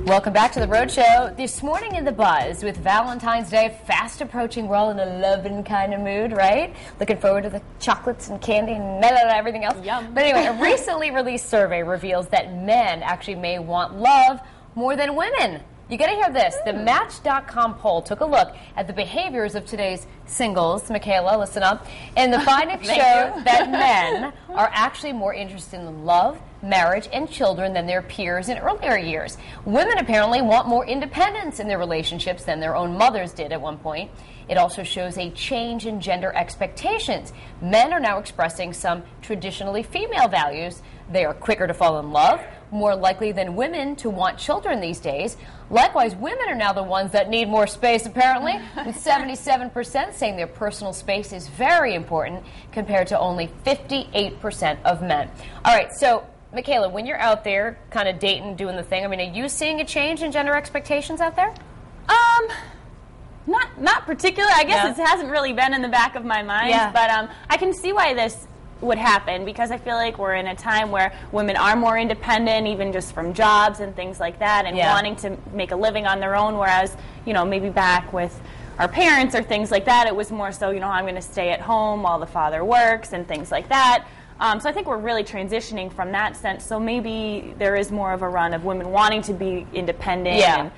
Welcome back to The Rhode Show. This morning in The Buzz, with Valentine's Day fast approaching, we're all in a loving kind of mood, right? Looking forward to the chocolates and candy and everything else. Yum. But anyway, a recently released survey reveals that men actually may want love more than women. You got to hear this. The Match.com poll took a look at the behaviors of today's singles. Michaela, listen up. And the findings show that men are actually more interested in love, marriage, and children than their peers in earlier years. Women apparently want more independence in their relationships than their own mothers did at one point. It also shows a change in gender expectations. Men are now expressing some traditionally female values. They are quicker to fall in love, more likely than women to want children these days. Likewise, women are now the ones that need more space, apparently, with 77% saying their personal space is very important compared to only 58% of men. All right, so, Michaela, when you're out there kind of dating, doing the thing, I mean, are you seeing a change in gender expectations out there? Not particular. I guess it hasn't really been in the back of my mind, but I can see why this would happen, because I feel like we're in a time where women are more independent, even just from jobs and things like that, and wanting to make a living on their own, whereas, you know, maybe back with our parents or things like that, it was more so, you know, I'm going to stay at home while the father works and things like that. So I think we're really transitioning from that sense, so maybe there is more of a run of women wanting to be independent. And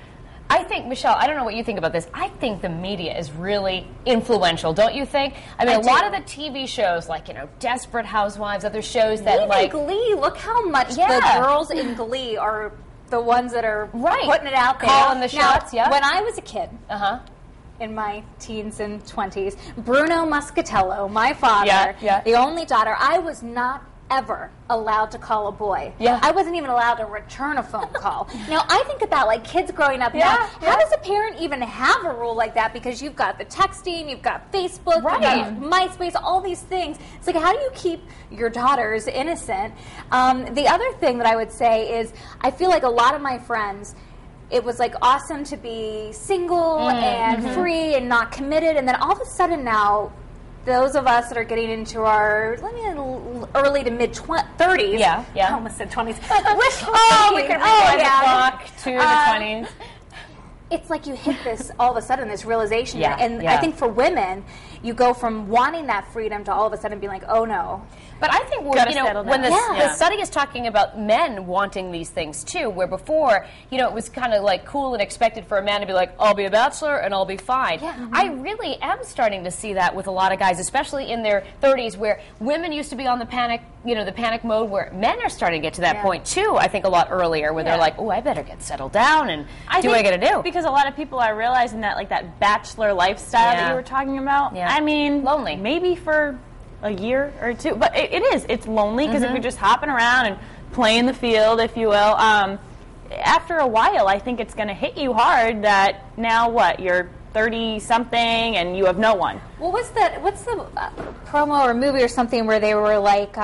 I think, Michelle, I don't know what you think about this. I think the media is really influential, don't you think? I mean, a lot of the TV shows, like, you know, Desperate Housewives, other shows that, even like... Glee, look how much the girls in Glee are the ones that are putting it out there. Calling the shots, When I was a kid, in my teens and 20s, Bruno Muscatello, my father, the only daughter, I was not ever allowed to call a boy. I wasn't even allowed to return a phone call. Now, I think about, like, kids growing up now. How does a parent even have a rule like that? Because you've got the texting, you've got Facebook, you've got MySpace, all these things. It's like, how do you keep your daughters innocent? The other thing that I would say is, I feel like a lot of my friends, it was like awesome to be single and free and not committed, and then all of a sudden now, those of us that are getting into our early to mid 30s, I almost said 20s. we can rewind the clock to the 20s. It's like you hit this all of a sudden, this realization, and I think for women, you go from wanting that freedom to all of a sudden being like, oh no. But I think we're, you know, when the study is talking about men wanting these things too, where before, you know, it was kind of like cool and expected for a man to be like, I'll be a bachelor and I'll be fine. I really am starting to see that with a lot of guys, especially in their 30s, where women used to be on the panic, you know, the panic mode, where men are starting to get to that point too, I think a lot earlier, where they're like, oh, I better get settled down and do what I got to do. Because a lot of people are realizing that, like, that bachelor lifestyle that you were talking about, I mean, lonely. Maybe for a year or two, but it's lonely, because if you're just hopping around and playing the field, if you will, after a while, I think it's going to hit you hard that now you're 30-something and you have no one. Well, what's the promo or movie or something where they were like,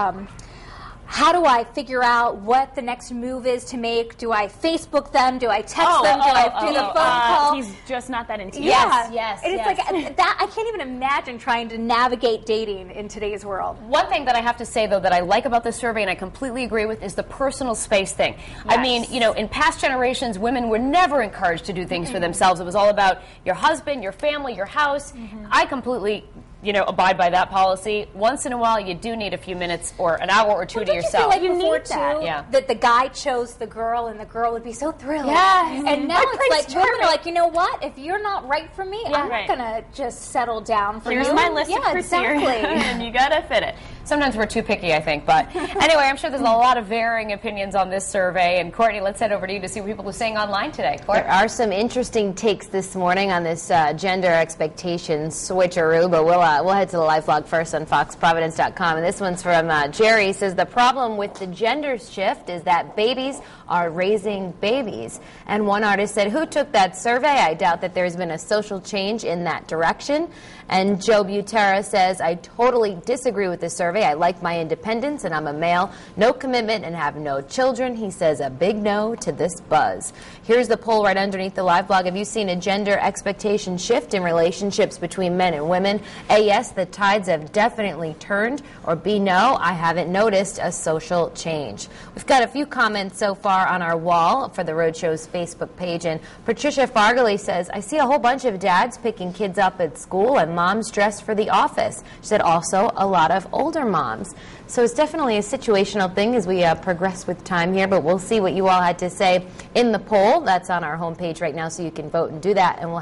how do I figure out what the next move is to make? Do I Facebook them? Do I text them? Do I do the phone call? He's just not that into Yes. And it's like that. I can't even imagine trying to navigate dating in today's world. One thing that I have to say, though, that I like about this survey, and I completely agree with, is the personal space thing. I mean, you know, in past generations, women were never encouraged to do things for themselves. It was all about your husband, your family, your house. I completely, you know, abide by that policy. Once in a while, you do need a few minutes or an hour or two to yourself. You feel like before, too, that the guy chose the girl and the girl would be so thrilled. And now it's like women are like, you know what? If you're not right for me, I'm not going to just settle down for you. Here's my list of criteria, and you got to fit it. Sometimes we're too picky, I think. But anyway, I'm sure there's a lot of varying opinions on this survey. And Courtney, let's head over to you to see what people are saying online today. Courtney? There are some interesting takes this morning on this gender expectations switcheroo, but we'll head to the live blog first on foxprovidence.com. And this one's from Jerry. Says the problem with the gender shift is that babies are raising babies. And one artist said, who took that survey? I doubt that there's been a social change in that direction. And Joe Butera says, I totally disagree with the survey. survey. I like my independence, and I'm a male. No commitment and have no children. He says a big no to this buzz. Here's the poll right underneath the live blog. Have you seen a gender expectation shift in relationships between men and women? A, yes, the tides have definitely turned. Or B, no, I haven't noticed a social change. We've got a few comments so far on our wall for the Roadshow's Facebook page, and Patricia Fargley says, I see a whole bunch of dads picking kids up at school and moms dressed for the office. She said also a lot of older moms. So it's definitely a situational thing as we progress with time here, but we'll see what you all had to say in the poll. That's on our homepage right now, so you can vote and do that, and we'll